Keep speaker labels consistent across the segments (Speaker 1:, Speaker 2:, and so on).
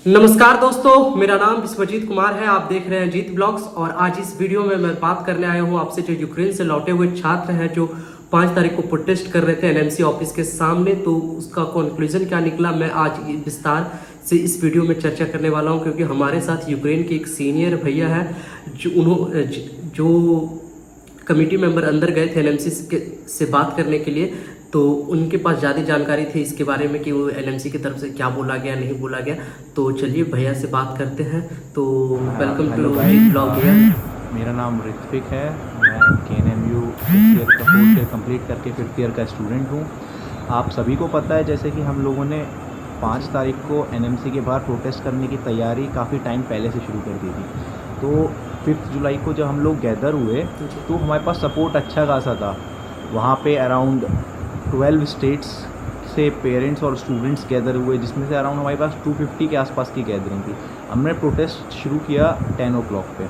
Speaker 1: नमस्कार दोस्तों, मेरा नाम विश्वजीत कुमार है। आप देख रहे हैं जीत ब्लॉग्स और आज इस वीडियो में मैं बात करने आया हूं आपसे जो यूक्रेन से लौटे हुए छात्र हैं जो 5 तारीख को प्रोटेस्ट कर रहे थे एनएमसी ऑफिस के सामने। तो उसका कंक्लूजन क्या निकला, मैं आज विस्तार से इस वीडियो में चर्चा करने वाला हूं, क्योंकि हमारे साथ यूक्रेन के एक सीनियर भैया है जो कमेटी मेंबर अंदर गए थे एनएमसी से बात करने के लिए। तो उनके पास ज़्यादा जानकारी थी इसके बारे में कि वो एनएमसी की तरफ से क्या बोला गया नहीं बोला गया। तो चलिए भैया से बात करते हैं। तो वेलकम टू जीत ब्लॉग भैया।
Speaker 2: मेरा नाम ऋत्विक है। मैं KNMU फिफ्थ ईयर का फोर्थ ईयर कंप्लीट करके फिफ्थ ईयर का स्टूडेंट हूँ। आप सभी को पता है जैसे कि हम लोगों ने 5 तारीख को NMC के बाहर प्रोटेस्ट करने की तैयारी काफ़ी टाइम पहले से शुरू कर दी थी। तो 5 जुलाई को जब हम लोग गैदर हुए तो हमारे पास सपोर्ट अच्छा खासा था। वहाँ पे अराउंड 12 स्टेट्स से पेरेंट्स और स्टूडेंट्स गैदर हुए, जिसमें से अराउंड हमारे पास 250 के आसपास की गैदरिंग थी। हमने प्रोटेस्ट शुरू किया 10 o'clock पे।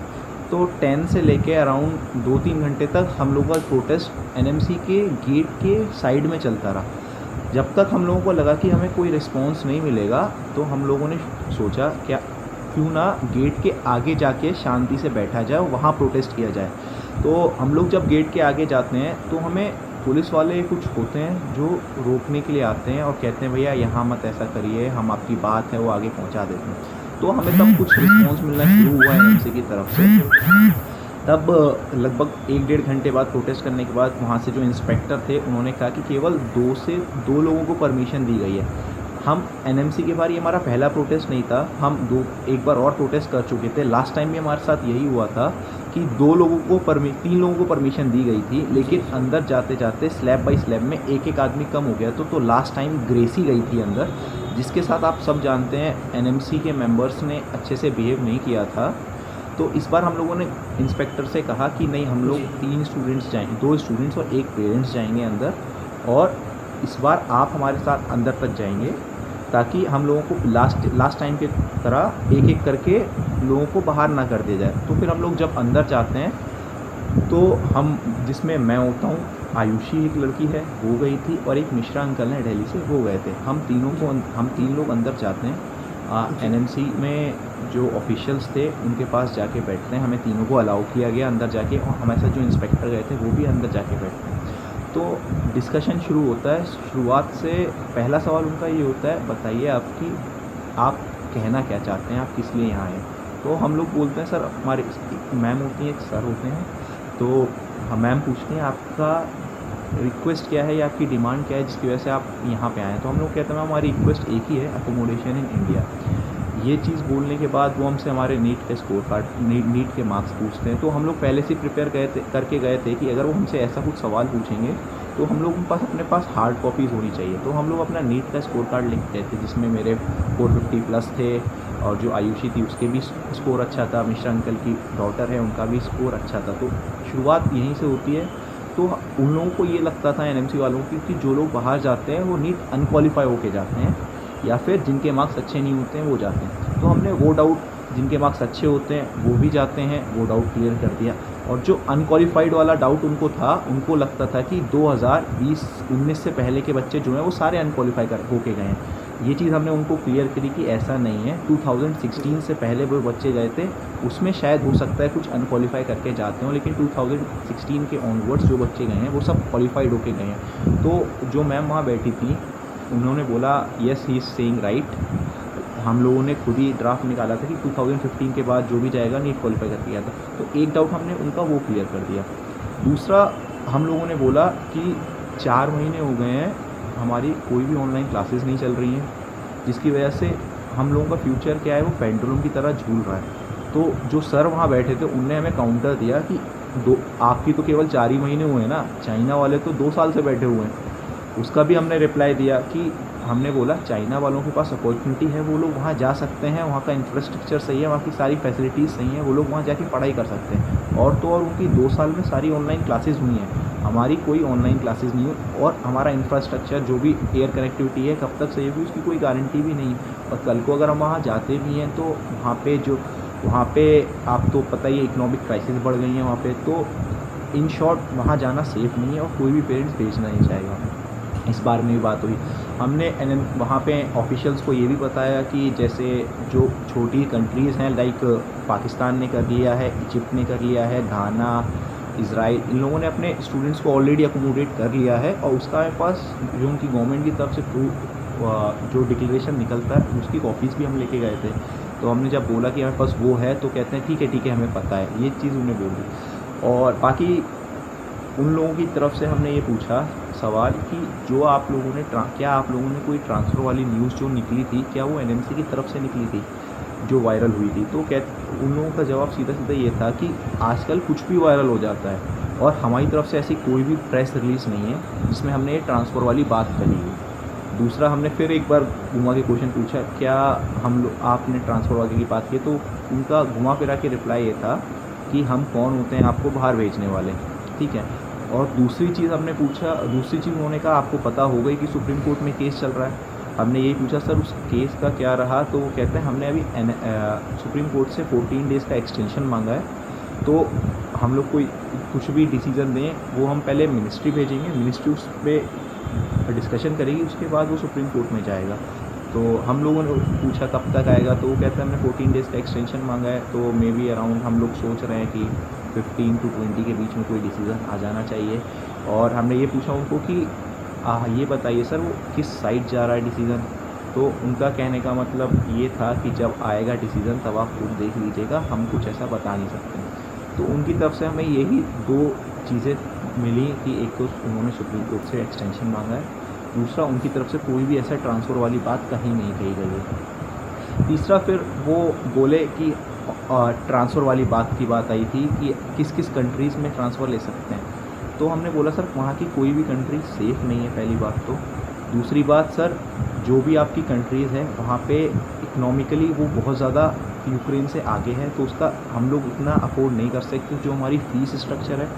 Speaker 2: तो 10 से लेके अराउंड 2-3 घंटे तक हम लोगों का प्रोटेस्ट NMC के गेट के साइड में चलता रहा। जब तक हम लोगों को लगा कि हमें कोई रिस्पांस नहीं मिलेगा तो हम लोगों ने सोचा क्यों ना गेट के आगे जाके शांति से बैठा जाए, वहाँ प्रोटेस्ट किया जाए। तो हम लोग जब गेट के आगे जाते हैं तो हमें पुलिस वाले कुछ होते हैं जो रोकने के लिए आते हैं और कहते हैं भैया यहाँ मत ऐसा करिए, हम आपकी बात है वो आगे पहुँचा देते हैं। तो हमें तब कुछ रिस्पॉन्स मिलना शुरू हुआ NMC की तरफ से। तब लगभग 1-1.5 घंटे बाद प्रोटेस्ट करने के बाद वहाँ से जो इंस्पेक्टर थे उन्होंने कहा कि केवल 2 लोगों को परमिशन दी गई है। हम NMC के बारे, ये हमारा पहला प्रोटेस्ट नहीं था, हम एक बार और प्रोटेस्ट कर चुके थे। लास्ट टाइम भी हमारे साथ यही हुआ था कि 3 लोगों को परमिशन दी गई थी, लेकिन अंदर जाते जाते स्लैब बाई स्लैब में एक आदमी कम हो गया। तो लास्ट टाइम ग्रेसी गई थी अंदर, जिसके साथ आप सब जानते हैं NMC के मेंबर्स ने अच्छे से बिहेव नहीं किया था। तो इस बार हम लोगों ने इंस्पेक्टर से कहा कि नहीं, हम लोग 3 स्टूडेंट्स जाएंगे, 2 स्टूडेंट्स और 1 पेरेंट्स जाएंगे अंदर, और इस बार आप हमारे साथ अंदर तक जाएंगे ताकि हम लोगों को लास्ट टाइम की तरह एक करके लोगों को बाहर ना कर दिया जाए। तो फिर हम लोग जब अंदर जाते हैं तो हम, जिसमें मैं होता हूँ, आयुषी एक लड़की है वो गई थी, और एक मिश्रा अंकल हैं दिल्ली से वो गए थे। हम 3 लोग अंदर जाते हैं। NMC में जो ऑफिशियल्स थे उनके पास जाके बैठते हैं। हमें तीनों को अलाउ किया गया अंदर जाके, और हमारे साथ जो इंस्पेक्टर गए थे वो भी अंदर जाके बैठते हैं। तो डिस्कशन शुरू होता है। शुरुआत से पहला सवाल उनका ये होता है, बताइए आप कहना क्या चाहते हैं, आप किस लिए यहाँ आए। तो हम लोग बोलते हैं सर, हमारे मैम होती हैं, एक सर होते हैं, तो हम मैम पूछते हैं आपका रिक्वेस्ट क्या है या आपकी डिमांड क्या है जिसकी वजह से आप यहाँ पे आए हैं। तो हम लोग कहते हैं मैम हमारी रिक्वेस्ट एक ही है, अकोमोडेशन इन इंडिया। ये चीज़ बोलने के बाद वो हमसे हमारे नीट के स्कोर कार्ड, नीट के मार्क्स पूछते हैं। तो हम लोग पहले से प्रिपेयर करके गए थे कि अगर वो हमसे ऐसा कुछ सवाल पूछेंगे तो हम लोगों के पास अपने पास हार्ड कॉपीज़ होनी चाहिए। तो हम लोग अपना नीट का स्कोर कार्ड लिख गए थे, जिसमें मेरे 450+ थे, और जो आयुषी थी उसके भी स्कोर अच्छा था, मिश्रा अंकल की डॉटर है उनका भी स्कोर अच्छा था। तो शुरुआत यहीं से होती है। तो उन लोगों को ये लगता था NMC वालों की कि जो लोग बाहर जाते हैं वो नीट अनक्वालीफाई होके जाते हैं, या फिर जिनके मार्क्स अच्छे नहीं होते हैं वो जाते हैं। तो हमने वो डाउट, जिनके मार्क्स अच्छे होते हैं वो भी जाते हैं, वो डाउट क्लियर कर दिया। और जो अनक्वालीफाइड वाला डाउट उनको था, उनको लगता था कि 2020-19 से पहले के बच्चे जो हैं वो सारे अनक्वालीफाई होके गए हैं। ये चीज़ हमने उनको क्लियर करी कि ऐसा नहीं है। 2016 से पहले वो बच्चे गए थे, उसमें शायद हो सकता है कुछ अनक्वालीफाई करके जाते हों, लेकिन 2016 के ऑनवर्ड्स जो बच्चे गए हैं वो सब क्वालिफाइड होके गए हैं। तो जो मैम वहाँ बैठी थी उन्होंने बोला yes he is saying right. हम लोगों ने खुद ही ड्राफ्ट निकाला था कि 2015 के बाद जो भी जाएगा नीट क्वालिफाई करके गया था। तो एक डाउट हमने उनका वो क्लियर कर दिया। दूसरा, हम लोगों ने बोला कि 4 महीने हो गए हैं हमारी कोई भी ऑनलाइन क्लासेस नहीं चल रही हैं, जिसकी वजह से हम लोगों का फ्यूचर क्या है वो पेंडुलम की तरह झूल रहा है। तो जो सर वहाँ बैठे थे उनने हमें काउंटर दिया कि आपकी तो केवल 4 ही महीने हुए हैं ना, चाइना वाले तो 2 साल से बैठे हुए हैं। उसका भी हमने रिप्लाई दिया कि हमने बोला चाइना वालों के पास अपॉर्चुनिटी है, वो लोग वहाँ जा सकते हैं, वहाँ का इंफ्रास्ट्रक्चर सही है, वहाँ की सारी फैसिलिटीज़ सही हैं, वो लोग वहाँ जाके पढ़ाई कर सकते हैं। और तो और उनकी 2 साल में सारी ऑनलाइन क्लासेस हुई हैं, हमारी कोई ऑनलाइन क्लासेस नहीं हुई। और हमारा इंफ्रास्ट्रक्चर जो भी एयर कनेक्टिविटी है कब तक सही होगी उसकी कोई गारंटी भी नहीं। और कल को अगर हम वहाँ जाते भी हैं तो वहाँ पे आप तो पता ही है इकोनॉमिक क्राइसिस बढ़ गई है वहाँ पे। तो इन शॉर्ट वहाँ जाना सेफ़ नहीं है और कोई भी पेरेंट्स भेजना नहीं चाहेगा। इस बारे में भी बात हुई। हमने वहाँ पे ऑफिशियल्स को ये भी बताया कि जैसे जो छोटी कंट्रीज़ हैं लाइक पाकिस्तान ने कर लिया है, इजिप्ट ने कर लिया है, घाना, इज़राइल, इन लोगों ने अपने स्टूडेंट्स को ऑलरेडी अकोमोडेट कर लिया है और उसका हमारे पास जो उनकी गवर्नमेंट की तरफ से जो डिक्लेरेशन निकलता है उसकी कॉपीज़ भी हम लेके गए थे। तो हमने जब बोला कि हमारे पास वो है तो कहते हैं ठीक है हमें पता है, ये चीज़ उन्हें बोली। और बाकी उन लोगों की तरफ से हमने ये पूछा सवाल कि जो आप लोगों ने क्या आप लोगों ने कोई ट्रांसफ़र वाली न्यूज़ जो निकली थी क्या वो एनएमसी की तरफ से निकली थी जो वायरल हुई थी? तो उन लोगों का जवाब सीधा सीधा ये था कि आजकल कुछ भी वायरल हो जाता है और हमारी तरफ से ऐसी कोई भी प्रेस रिलीज़ नहीं है जिसमें हमने ये ट्रांसफ़र वाली बात करी है। दूसरा हमने फिर एक बार घुमा के क्वेश्चन पूछा क्या आपने ट्रांसफ़र वाले की बात की, तो उनका घुमा फिरा के रिप्लाई ये था कि हम कौन होते हैं आपको बाहर भेजने वाले, ठीक है। और दूसरी चीज़ उन्होंने कहा आपको पता होगा ही कि सुप्रीम कोर्ट में केस चल रहा है। हमने यही पूछा सर उस केस का क्या रहा, तो वो कहते हैं हमने अभी सुप्रीम कोर्ट से 14 डेज़ का एक्सटेंशन मांगा है। तो हम लोग कोई कुछ भी डिसीज़न दें वो हम पहले मिनिस्ट्री भेजेंगे, मिनिस्ट्री उस पर डिस्कशन करेगी, उसके बाद वो सुप्रीम कोर्ट में जाएगा। तो हम लोगों ने पूछा कब तक आएगा, तो वो कहते हैं हमने 14 डेज़ का एक्सटेंशन मांगा है, तो मे बी अराउंड हम लोग सोच रहे हैं कि 15 to 20 के बीच में कोई डिसीज़न आ जाना चाहिए। और हमने ये पूछा उनको कि ये बताइए सर वो किस साइड जा रहा है डिसीज़न। तो उनका कहने का मतलब ये था कि जब आएगा डिसीज़न तब आप खुद देख लीजिएगा, हम कुछ ऐसा बता नहीं सकते। तो उनकी तरफ से हमें यही 2 चीज़ें मिली कि एक तो उन्होंने सुप्रीम कोर्ट से एक्सटेंशन मांगा है, दूसरा उनकी तरफ से कोई भी ऐसा ट्रांसफ़र वाली बात कहीं नहीं कही गई है। तीसरा फिर वो बोले कि ट्रांसफ़र वाली बात की बात आई थी कि किस किस कंट्रीज़ में ट्रांसफ़र ले सकते हैं। तो हमने बोला सर वहाँ की कोई भी कंट्री सेफ़ नहीं है पहली बात तो। दूसरी बात सर जो भी आपकी कंट्रीज़ हैं वहाँ पे इकनॉमिकली वो बहुत ज़्यादा यूक्रेन से आगे है, तो उसका हम लोग उतना अफोर्ड नहीं कर सकते। जो हमारी फ़ीस स्ट्रक्चर है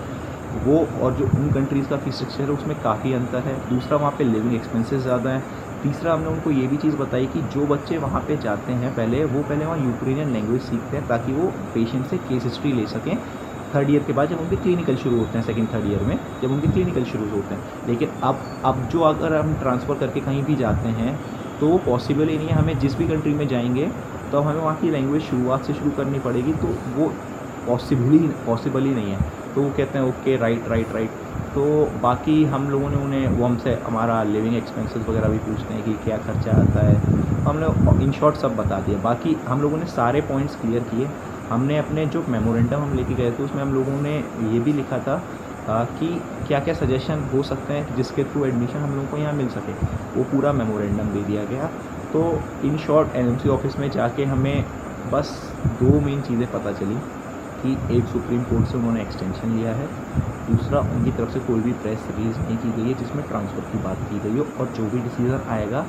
Speaker 2: वो और जो उन कंट्रीज़ का फ़ीस स्ट्रक्चर है उसमें काफ़ी अंतर है। दूसरा वहाँ पे लिविंग एक्सपेंसेस ज़्यादा हैं। तीसरा हमने उनको ये भी चीज़ बताई कि जो बच्चे वहाँ पे जाते हैं पहले वहाँ यूक्रेनियन लैंग्वेज सीखते हैं ताकि वो पेशेंट से केस हिस्ट्री ले सकें 3rd ईयर के बाद, जब उनके क्लिनिकल शुरू होते हैं 2nd 3rd ईयर में जब उनके क्लिनिकल शुरू होते हैं। लेकिन अब जो अगर हम ट्रांसफ़र करके कहीं भी जाते हैं तो वो पॉसिबल ही नहीं है। हमें जिस भी कंट्री में जाएंगे तो हमें वहाँ की लैंग्वेज शुरुआत से शुरू करनी पड़ेगी, तो वो पॉसिबल ही नहीं है। तो वो कहते हैं ओके राइट। तो बाकी हम लोगों ने वो हमसे हमारा लिविंग एक्सपेंसेस वगैरह भी पूछते हैं कि क्या खर्चा आता है, हमने इन शॉर्ट सब बता दिया। बाकी हम लोगों ने सारे पॉइंट्स क्लियर किए। हमने अपने जो मेमोरेंडम हम लेके गए थे उसमें हम लोगों ने ये भी लिखा था कि क्या क्या सजेशन हो सकते हैं जिसके थ्रू एडमिशन हम लोगों को यहाँ मिल सके, वो पूरा मेमोरेंडम दे दिया गया। तो इन शॉर्ट एनएमसी ऑफिस में जाके हमें बस 2 मेन चीज़ें पता चली कि एक सुप्रीम कोर्ट से उन्होंने एक्सटेंशन लिया है, दूसरा उनकी तरफ से कोई भी प्रेस रिलीज़ नहीं की गई है जिसमें ट्रांसफ़र की बात की गई हो, और जो भी डिसीज़न आएगा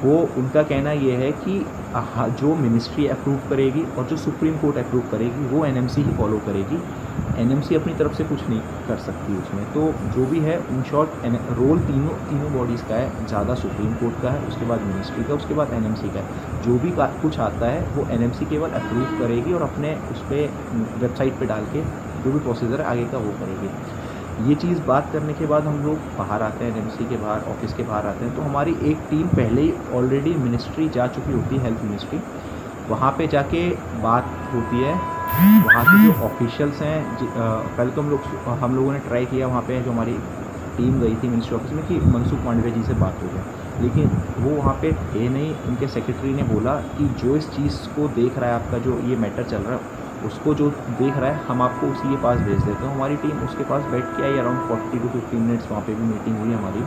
Speaker 2: वो उनका कहना ये है कि जो मिनिस्ट्री अप्रूव करेगी और जो सुप्रीम कोर्ट अप्रूव करेगी वो एनएमसी ही फॉलो करेगी। एनएमसी अपनी तरफ से कुछ नहीं कर सकती उसमें। तो जो भी है इन शॉर्ट रोल तीनों बॉडीज़ का है, ज़्यादा सुप्रीम कोर्ट का है, उसके बाद मिनिस्ट्री का, उसके बाद एनएमसी का है। जो भी कुछ आता है वो एनएमसी केवल अप्रूव करेगी और अपने उस पर वेबसाइट पर डाल के जो भी प्रोसीजर है आगे का वो करेगी। ये चीज़ बात करने के बाद हम लोग बाहर आते हैं, एनएमसी के बाहर ऑफिस के बाहर आते हैं, तो हमारी एक टीम पहले ही ऑलरेडी मिनिस्ट्री जा चुकी होती है, हेल्थ मिनिस्ट्री। वहाँ पे जाके बात होती है, वहाँ के जो ऑफिशियल्स हैं पहले तो हम लोगों ने ट्राई किया वहाँ पे जो हमारी टीम गई थी मिनिस्ट्री ऑफिस में कि मनसुख मांडविया जी से बात हो जाए, लेकिन वो वहाँ पे थे नहीं। उनके सेक्रेटरी ने बोला कि जो इस चीज़ को देख रहा है, आपका जो ये मैटर चल रहा है उसको जो देख रहा है हम आपको उसी के पास भेज देते हैं। हमारी टीम उसके पास बैठ के आई, अराउंड 40 to 50 मिनट्स वहाँ पे भी मीटिंग हुई हमारी।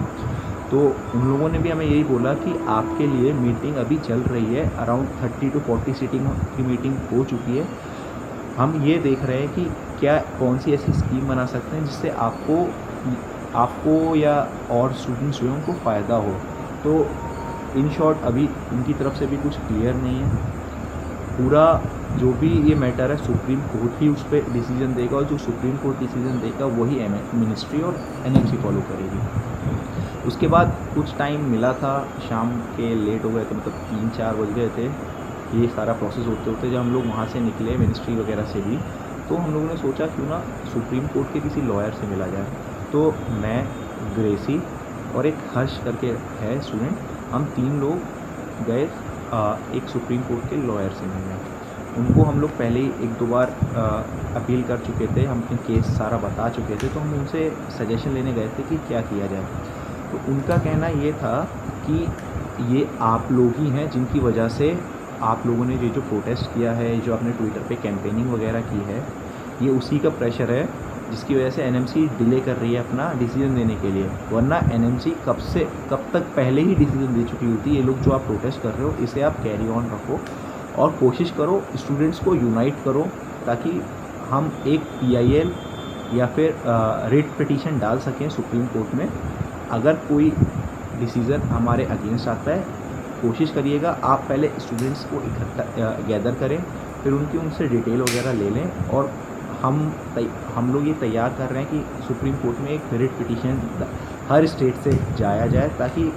Speaker 2: तो उन लोगों ने भी हमें यही बोला कि आपके लिए मीटिंग अभी चल रही है, अराउंड 30 to 40 सीटिंग की मीटिंग हो चुकी है। हम ये देख रहे हैं कि क्या कौन सी ऐसी स्कीम बना सकते हैं जिससे आपको या और स्टूडेंट्स जो हैं उनको फ़ायदा हो। तो इन शॉर्ट अभी उनकी तरफ से भी कुछ क्लियर नहीं है। पूरा जो भी ये मैटर है सुप्रीम कोर्ट ही उस पर डिसीजन देगा, और जो सुप्रीम कोर्ट डिसीजन देगा वही मिनिस्ट्री और एनएमसी फॉलो करेगी। उसके बाद कुछ टाइम मिला था, शाम के लेट हो गए थे, मतलब 3-4 बज गए थे ये सारा प्रोसेस होते होते। जब हम लोग वहाँ से निकले मिनिस्ट्री वगैरह से भी, तो हम लोगों ने सोचा क्यों ना सुप्रीम कोर्ट के किसी लॉयर से मिला जाए। तो मैं, ग्रेसी और एक हर्ष करके है स्टूडेंट, हम 3 लोग गए एक सुप्रीम कोर्ट के लॉयर से मिलने। उनको हम लोग पहले ही 1-2 बार अपील कर चुके थे, हम अपने केस सारा बता चुके थे, तो हम उनसे सजेशन लेने गए थे कि क्या किया जाए। तो उनका कहना ये था कि ये आप लोग ही हैं जिनकी वजह से आप लोगों ने ये जो प्रोटेस्ट किया है, जो आपने ट्विटर पे कैंपेनिंग वगैरह की है, ये उसी का प्रेशर है जिसकी वजह से एनएमसी डिले कर रही है अपना डिसीज़न देने के लिए। वरना एनएमसी कब तक पहले ही डिसीज़न दे चुकी होती। ये लोग जो आप प्रोटेस्ट कर रहे हो, इसे आप कैरी ऑन रखो और कोशिश करो स्टूडेंट्स को यूनाइट करो, ताकि हम एक PIL या फिर रिट पिटीशन डाल सकें सुप्रीम कोर्ट में। अगर कोई डिसीज़न हमारे अगेंस्ट आता है, कोशिश करिएगा आप पहले स्टूडेंट्स को इकट्ठा गैदर करें, फिर उनसे डिटेल वगैरह ले लें। और हम लोग ये तैयार कर रहे हैं कि सुप्रीम कोर्ट में एक रिट पिटीशन हर स्टेट से जाया जाए, ताकि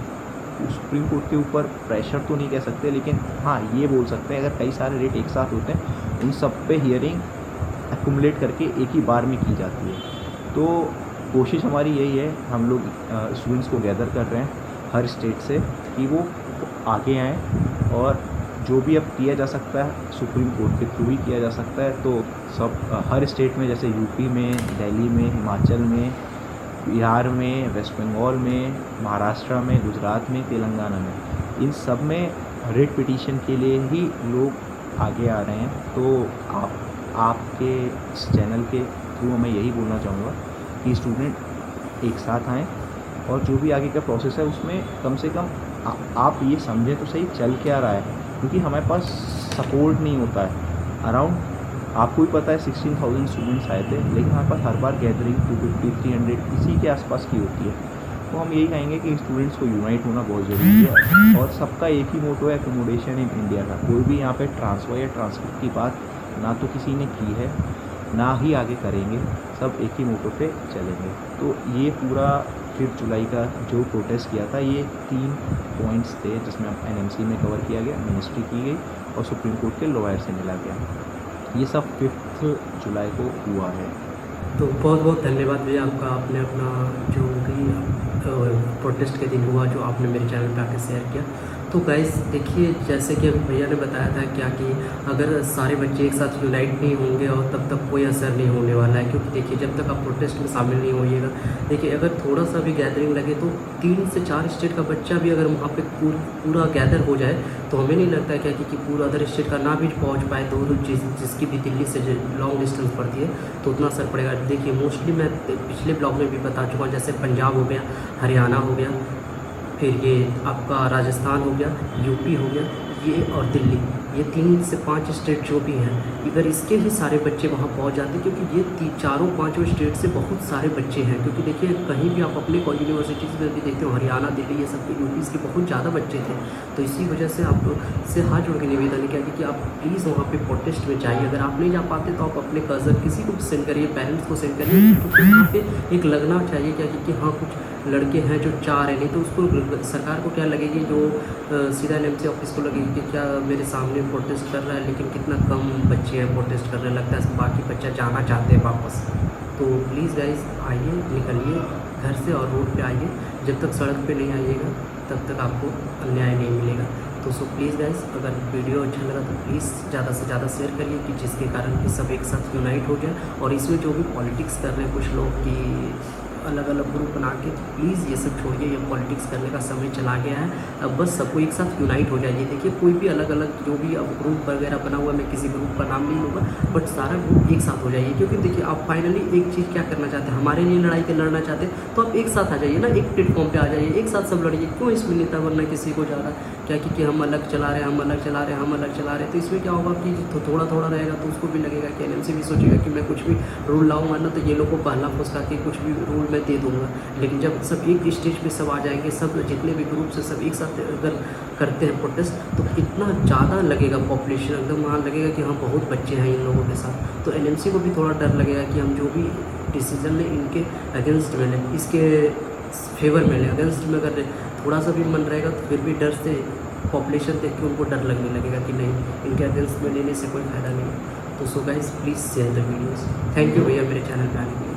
Speaker 2: सुप्रीम कोर्ट के ऊपर प्रेशर तो नहीं कह सकते, लेकिन हाँ ये बोल सकते हैं अगर कई सारे रेट एक साथ होते हैं, उन सब पे हियरिंग एक्यूमुलेट करके एक ही बार में की जाती है। तो कोशिश हमारी यही है, हम लोग स्टूडेंट्स को गैदर कर रहे हैं हर स्टेट से कि वो आगे आएँ, और जो भी अब किया जा सकता है सुप्रीम कोर्ट के थ्रू ही किया जा सकता है। तो सब हर स्टेट में, जैसे यूपी में, दिल्ली में, हिमाचल में, बिहार में, वेस्ट बंगाल में, महाराष्ट्र में, गुजरात में, तेलंगाना में, इन सब में रेट पिटीशन के लिए ही लोग आगे आ रहे हैं। तो आपके इस चैनल के थ्रू मैं यही बोलना चाहूँगा कि स्टूडेंट एक साथ आएँ, और जो भी आगे का प्रोसेस है उसमें कम से कम आप ये समझें तो सही चल क्या रहा है, क्योंकि हमारे पास सपोर्ट नहीं होता है। अराउंड आपको भी पता है 16,000 स्टूडेंट्स आए थे, लेकिन हमारे पास हर बार गैदरिंग 250, 300 इसी के आसपास की होती है। तो हम यही कहेंगे कि स्टूडेंट्स को यूनाइट होना बहुत ज़रूरी है, और सबका एक ही मोटो है, एकोमोडेशन इन इंडिया का। कोई भी यहाँ पे ट्रांसफ़र या ट्रांसफर की बात ना तो किसी ने की है, ना ही आगे करेंगे, सब एक ही मोटो पे चलेंगे। तो ये पूरा 5 जुलाई का जो प्रोटेस्ट किया था, ये 3 पॉइंट्स थे जिसमें एनएमसी में कवर किया गया, मिनिस्ट्री की गई और सुप्रीम कोर्ट के लॉयर से मिला गया। ये सब 5 जुलाई को हुआ है।
Speaker 1: तो बहुत बहुत धन्यवाद भैया आपका, आपने अपना जो भी प्रोटेस्ट के दिन हुआ जो आपने मेरे चैनल पे आके शेयर किया। तो गाइस देखिए, जैसे कि अभी भैया ने बताया था क्या कि अगर सारे बच्चे एक साथ यूनाइट नहीं होंगे और तब तक कोई असर नहीं होने वाला है, क्योंकि देखिए जब तक आप प्रोटेस्ट में शामिल नहीं होइएगा, देखिए अगर थोड़ा सा भी गैदरिंग लगे तो 3 से 4 स्टेट का बच्चा भी अगर वहाँ पे पूरा गैदर हो जाए, तो हमें नहीं लगता है क्या कि पूरा अदर स्टेट का ना भी पहुँच पाए, दूर जिसकी भी दिल्ली से लॉन्ग डिस्टेंस पड़ती है, तो उतना असर पड़ेगा। देखिए मोस्टली मैं पिछले ब्लॉग में भी बता चुका हूँ, जैसे पंजाब हो गया, हरियाणा हो गया, फिर ये आपका राजस्थान हो गया, यूपी हो गया, ये और दिल्ली, ये 3 से 5 स्टेट जो भी हैं, इधर इसके ही सारे बच्चे वहाँ पहुँच जाते हैं, क्योंकि ये चारों 5 स्टेट से बहुत सारे बच्चे हैं। क्योंकि देखिए कहीं भी आप अपने यूनिवर्सिटीज़ में भी देखते हो, हरियाणा, दिल्ली, ये सब के यूपीज़ के बहुत ज़्यादा बच्चे थे। तो इसी वजह से आप से हाथ जोड़ के निवेदन है कि आप प्लीज़ वहाँ पे प्रोटेस्ट में जाइए। अगर आप नहीं जा पाते तो आप अपने कज़न किसी को सेंड करिए, पेरेंट्स को सेंड करिए, तो वहाँ पर एक लगना चाहिए क्या कि हाँ कुछ लड़के हैं जो चाह रहे, नहीं तो उसको सरकार को क्या लगेगी, जो सीधा एनएमसी ऑफिस को लगेगी कि क्या मेरे सामने प्रोटेस्ट कर रहा है, लेकिन कितना कम बच्चे हैं प्रोटेस्ट कर रहे हैं, लगता है बाकी बच्चा जाना चाहते हैं वापस। तो प्लीज़ गाइस आइए, निकलिए घर से और रोड पे आइए। जब तक सड़क पे नहीं आइएगा तब तक आपको अन्याय नहीं मिलेगा। तो सो प्लीज़ गाइस, अगर वीडियो अच्छा लगा तो प्लीज़ ज़्यादा से ज़्यादा शेयर करिए, कि जिसके कारण कि सब एक साथ यूनाइट हो जाए। और इसमें जो भी पॉलिटिक्स कर रहे हैं कुछ लोग कि अलग अलग ग्रुप बना के, प्लीज़ ये सब छोड़िए, ये पॉलिटिक्स करने का समय चला गया है। अब बस सबको एक साथ यूनाइट हो जाइए। देखिए कोई भी अलग अलग जो भी अब ग्रुप वगैरह बना हुआ है, मैं किसी ग्रुप का नाम नहीं लूँगा, बट सारा ग्रुप एक साथ हो जाइए। क्योंकि देखिए आप फाइनली एक चीज़ क्या करना चाहते हैं, हमारे लिए लड़ाई के लड़ना चाहते हैं, तो आप एक साथ आ जाइए ना, एक प्लेटफॉर्म पे आ जाइए, एक साथ सब लड़िए। क्यों इसमें नेता बनना किसी को जा रहा है क्या कि हम अलग चला रहे हैं, हम अलग चला रहे हैं, हम अलग चला रहे हैं। तो इसमें क्या होगा कि थोड़ा थोड़ा रहेगा तो उसको भी लगेगा कि एनएमसी भी सोचेगा कि मैं कुछ भी रूल लाऊंगा ना, तो ये लोग को बहला फुसका के कुछ भी रूल मैं दे दूँगा। लेकिन जब सब एक स्टेज पे सब आ जाएंगे, सब जितने भी ग्रुप से सब एक साथ अगर करते हैं प्रोटेस्ट, तो इतना ज़्यादा लगेगा पॉपुलेशन, एकदम वहाँ लगेगा कि हाँ बहुत बच्चे हैं इन लोगों के साथ। तो एनएमसी को भी थोड़ा डर लगेगा कि हम जो भी डिसीजन लें इनके अगेंस्ट में लें, इसके फेवर में लें। अगेंस्ट में अगर थोड़ा सा भी मन रहेगा तो फिर भी डर से पॉपुलेशन देख के उनको डर लगने लगेगा कि नहीं, इनके अगेंस्ट में लेने से कोई फ़ायदा नहीं है। तो so guys please share the videos. Thank you भैया मेरे चैनल पे आने के लिए।